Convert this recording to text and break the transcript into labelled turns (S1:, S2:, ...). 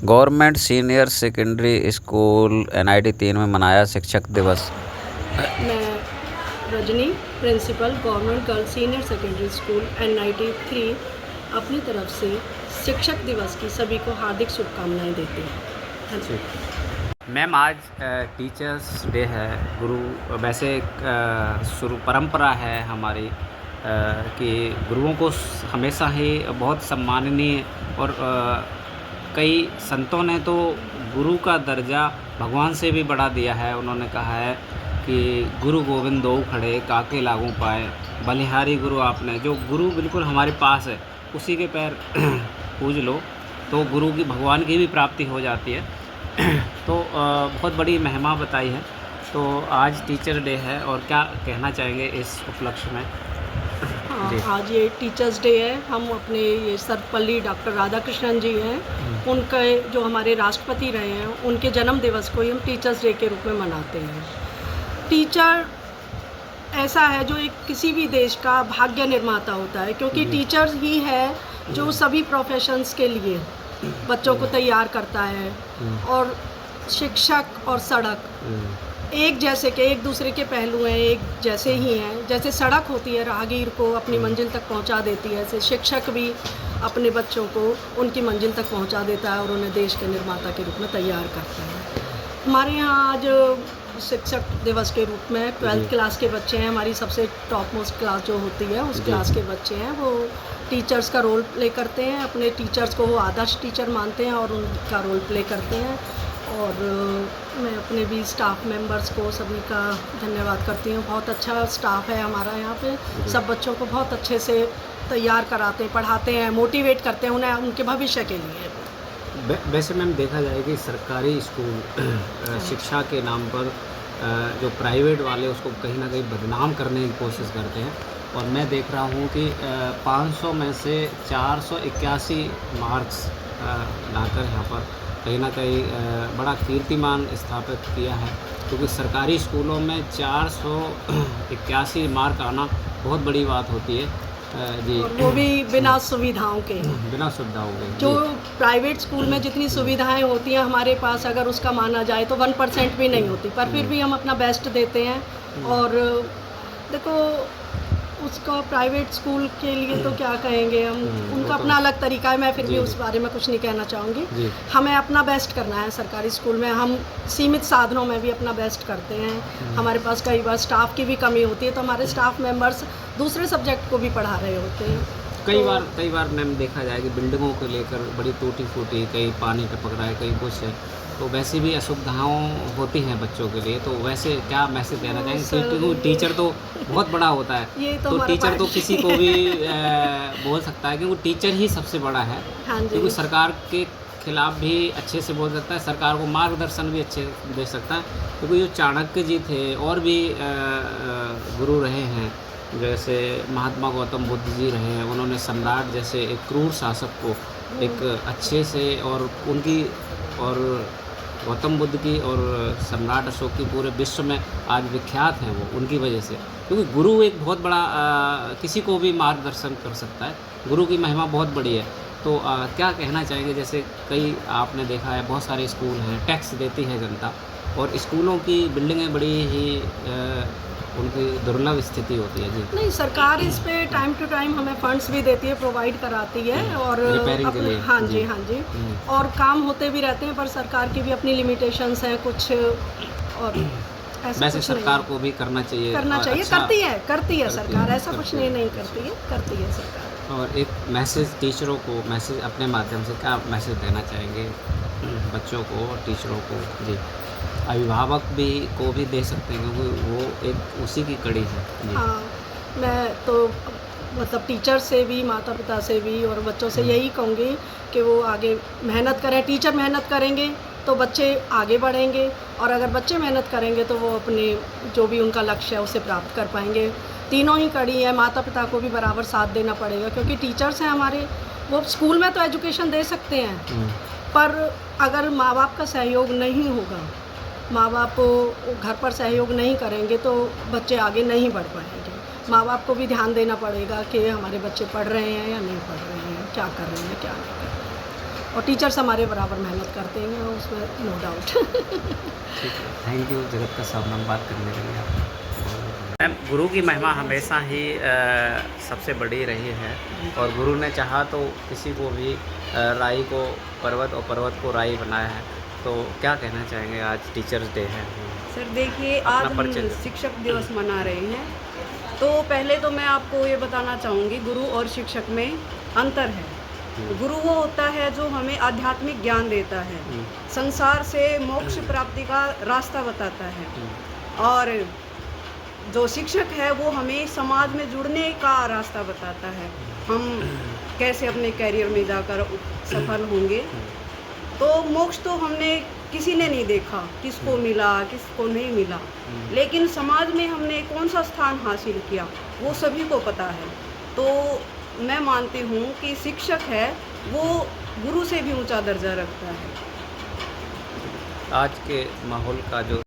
S1: Government senior secondary school NIT 3 में मनाया शिक्षक दिवस।
S2: मैं Rajni, principal government girls senior secondary school NIT 3 अपनी तरफ से शिक्षक दिवस की सभी को हार्दिक शुभकामनाएं देती हूँ।
S1: मैम, आज टीचर्स डे है। गुरु वैसे शुरू परंपरा है हमारी कि गुरुओं को हमेशा ही बहुत सम्माननीय और कई संतों ने तो गुरु का दर्जा भगवान से भी बढ़ा दिया है। उन्होंने कहा है कि गुरु गोविंद दो खड़े काके लागू पाए, बलिहारी गुरु आपने। जो गुरु बिल्कुल हमारे पास है उसी के पैर पूज लो तो गुरु की भगवान की भी प्राप्ति हो जाती है। तो बहुत बड़ी महिमा बताई है। तो आज टीचर डे है और क्या कहना चाहेंगे इस उपलक्ष्य में?
S2: हाँ, आज ये टीचर्स डे है। हम अपने ये सर्वपल्ली डॉक्टर राधाकृष्णन जी हैं, उनके जो हमारे राष्ट्रपति रहे हैं, उनके जन्म दिवस को ही हम टीचर्स डे के रूप में मनाते हैं। टीचर ऐसा है जो एक किसी भी देश का भाग्य निर्माता होता है, क्योंकि टीचर्स ही है जो सभी प्रोफेशंस के लिए बच्चों को तैयार करता है। और शिक्षक और सड़क एक जैसे के, एक दूसरे के पहलू हैं, एक जैसे ही हैं। जैसे सड़क होती है राहगीर को अपनी मंजिल तक पहुंचा देती है, ऐसे शिक्षक भी अपने बच्चों को उनकी मंजिल तक पहुंचा देता है और उन्हें देश के निर्माता के रूप में तैयार करता है। हमारे यहाँ आज शिक्षक दिवस के रूप में 12th क्लास के बच्चे हैं। हमारी सबसे टॉप मोस्ट क्लास जो होती है उस क्लास के बच्चे हैं, वो टीचर्स का रोल प्ले करते हैं। अपने टीचर्स को वो आदर्श टीचर मानते हैं और उनका रोल प्ले करते हैं। और मैं अपने भी स्टाफ मेंबर्स को सभी का धन्यवाद करती हूँ। बहुत अच्छा स्टाफ है हमारा यहाँ पे। सब बच्चों को बहुत अच्छे से तैयार कराते हैं, पढ़ाते हैं, मोटिवेट करते हैं उन्हें उनके भविष्य के लिए।
S3: वैसे मैम देखा जाए कि सरकारी स्कूल शिक्षा के नाम पर जो प्राइवेट वाले उसको कहीं ना कहीं बदनाम करने की कोशिश करते हैं। और मैं देख रहा हूँ कि 500 में से 481 मार्क्स लाकर यहाँ पर कहीं ना कहीं बड़ा कीर्तिमान स्थापित किया है। क्योंकि सरकारी स्कूलों में 481 मार्क आना बहुत बड़ी बात होती है जी।
S2: और वो भी बिना सुविधाओं के।
S3: बिना सुविधाओं के
S2: जो प्राइवेट स्कूल में जितनी सुविधाएं होती हैं हमारे पास, अगर उसका माना जाए तो 1% भी नहीं होती, पर फिर भी हम अपना बेस्ट देते हैं। और देखो, उसका प्राइवेट स्कूल के लिए तो क्या कहेंगे हम, उनका अपना अलग तरीका है। मैं फिर भी उस बारे में कुछ नहीं कहना चाहूँगी। हमें अपना बेस्ट करना है। सरकारी स्कूल में हम सीमित साधनों में भी अपना बेस्ट करते हैं। हमारे पास कई बार स्टाफ की भी कमी होती है, तो हमारे स्टाफ मेंबर्स दूसरे सब्जेक्ट को भी पढ़ा रहे होते हैं।
S3: कई बार मैम देखा जाए कि बिल्डिंगों को लेकर बड़ी टूटी फूटी, कहीं पानी टपक रहा है, कहीं कुछ है, तो वैसे भी असुविधाएं होती हैं बच्चों के लिए। तो वैसे क्या मैसेज देना चाहेंगे? क्योंकि टीचर तो बहुत बड़ा होता है, तो टीचर तो किसी को भी बोल सकता है, क्योंकि टीचर ही सबसे बड़ा है। क्योंकि सरकार के खिलाफ भी अच्छे से बोल सकता है, सरकार को मार्गदर्शन भी अच्छे दे सकता है। क्योंकि जो चाणक्य जी थे और भी गुरु रहे हैं, जैसे महात्मा गौतम बुद्ध जी रहे हैं, उन्होंने सम्राट जैसे एक क्रूर शासक को एक अच्छे से, और उनकी और गौतम बुद्ध की और सम्राट अशोक की पूरे विश्व में आज विख्यात हैं वो उनकी वजह से। क्योंकि गुरु एक बहुत बड़ा किसी को भी मार्गदर्शन कर सकता है। गुरु की महिमा बहुत बड़ी है। तो क्या कहना चाहेंगे? जैसे कई आपने देखा है बहुत सारे स्कूल हैं, टैक्स देती है जनता, और स्कूलों की बिल्डिंगें बड़ी ही उनकी दुर्लभ स्थिति होती है जी।
S2: नहीं, सरकार इस पे टाइम टू टाइम हमें फंड्स भी देती है, प्रोवाइड कराती है। और
S3: रिपेयरिंग के लिए।
S2: हाँ जी। और काम होते भी रहते हैं, पर सरकार की भी अपनी लिमिटेशंस हैं कुछ। और
S3: वैसे सरकार को भी करना चाहिए।
S2: अच्छा, करती है सरकार, ऐसा कुछ नहीं करती है सरकार।
S3: और एक मैसेज टीचरों को, मैसेज अपने माध्यम से क्या मैसेज देना चाहेंगे बच्चों को और टीचरों को जी? अभिभावक भी को भी दे सकते हैं, क्योंकि वो एक उसी की कड़ी है जी।
S2: हाँ, मैं तो मतलब टीचर से भी, माता पिता से भी और बच्चों से यही कहूँगी कि वो आगे मेहनत करें। टीचर मेहनत करेंगे तो बच्चे आगे बढ़ेंगे, और अगर बच्चे मेहनत करेंगे तो वो अपने जो भी उनका लक्ष्य है उसे प्राप्त कर पाएंगे। तीनों ही कड़ी है। माता पिता को भी बराबर साथ देना पड़ेगा, क्योंकि टीचर्स हैं हमारे, वो स्कूल में तो एजुकेशन दे सकते हैं, पर अगर माँ बाप का सहयोग नहीं होगा, माँ बाप घर पर सहयोग नहीं करेंगे तो बच्चे आगे नहीं बढ़ पाएंगे। माँ बाप को भी ध्यान देना पड़ेगा कि हमारे बच्चे पढ़ रहे हैं या नहीं पढ़ रहे हैं, क्या कर रहे हैं क्या नहीं कर रहे हैं। और टीचर्स हमारे बराबर मेहनत करते हैं, उसमें नो डाउट।
S3: ठीक है, थैंक यू जगत का सामना बात करने के लिए आपको।
S1: मैम, गुरु की महिमा हमेशा ही सबसे बड़ी रही है, और गुरु ने चाहा तो किसी को भी राई को पर्वत और पर्वत को राई बनाया है। तो क्या कहना चाहेंगे, आज टीचर्स डे है।
S4: सर देखिए, आज हम
S1: परिचय दो।
S4: शिक्षक दिवस मना रहे हैं। तो पहले तो मैं आपको ये बताना चाहूँगी, गुरु और शिक्षक में अंतर है। गुरु वो होता है जो हमें आध्यात्मिक ज्ञान देता है, संसार से मोक्ष प्राप्ति का रास्ता बताता है, और जो शिक्षक है वो हमें समाज में जुड़ने का रास्ता बताता है, हम कैसे अपने करियर में जाकर सफल होंगे। तो मोक्ष तो हमने किसी ने नहीं देखा, किसको मिला किसको नहीं मिला, लेकिन समाज में हमने कौन सा स्थान हासिल किया वो सभी को पता है। तो मैं मानती हूँ कि शिक्षक है वो गुरु से भी ऊंचा दर्जा रखता है।
S1: आज के माहौल का जो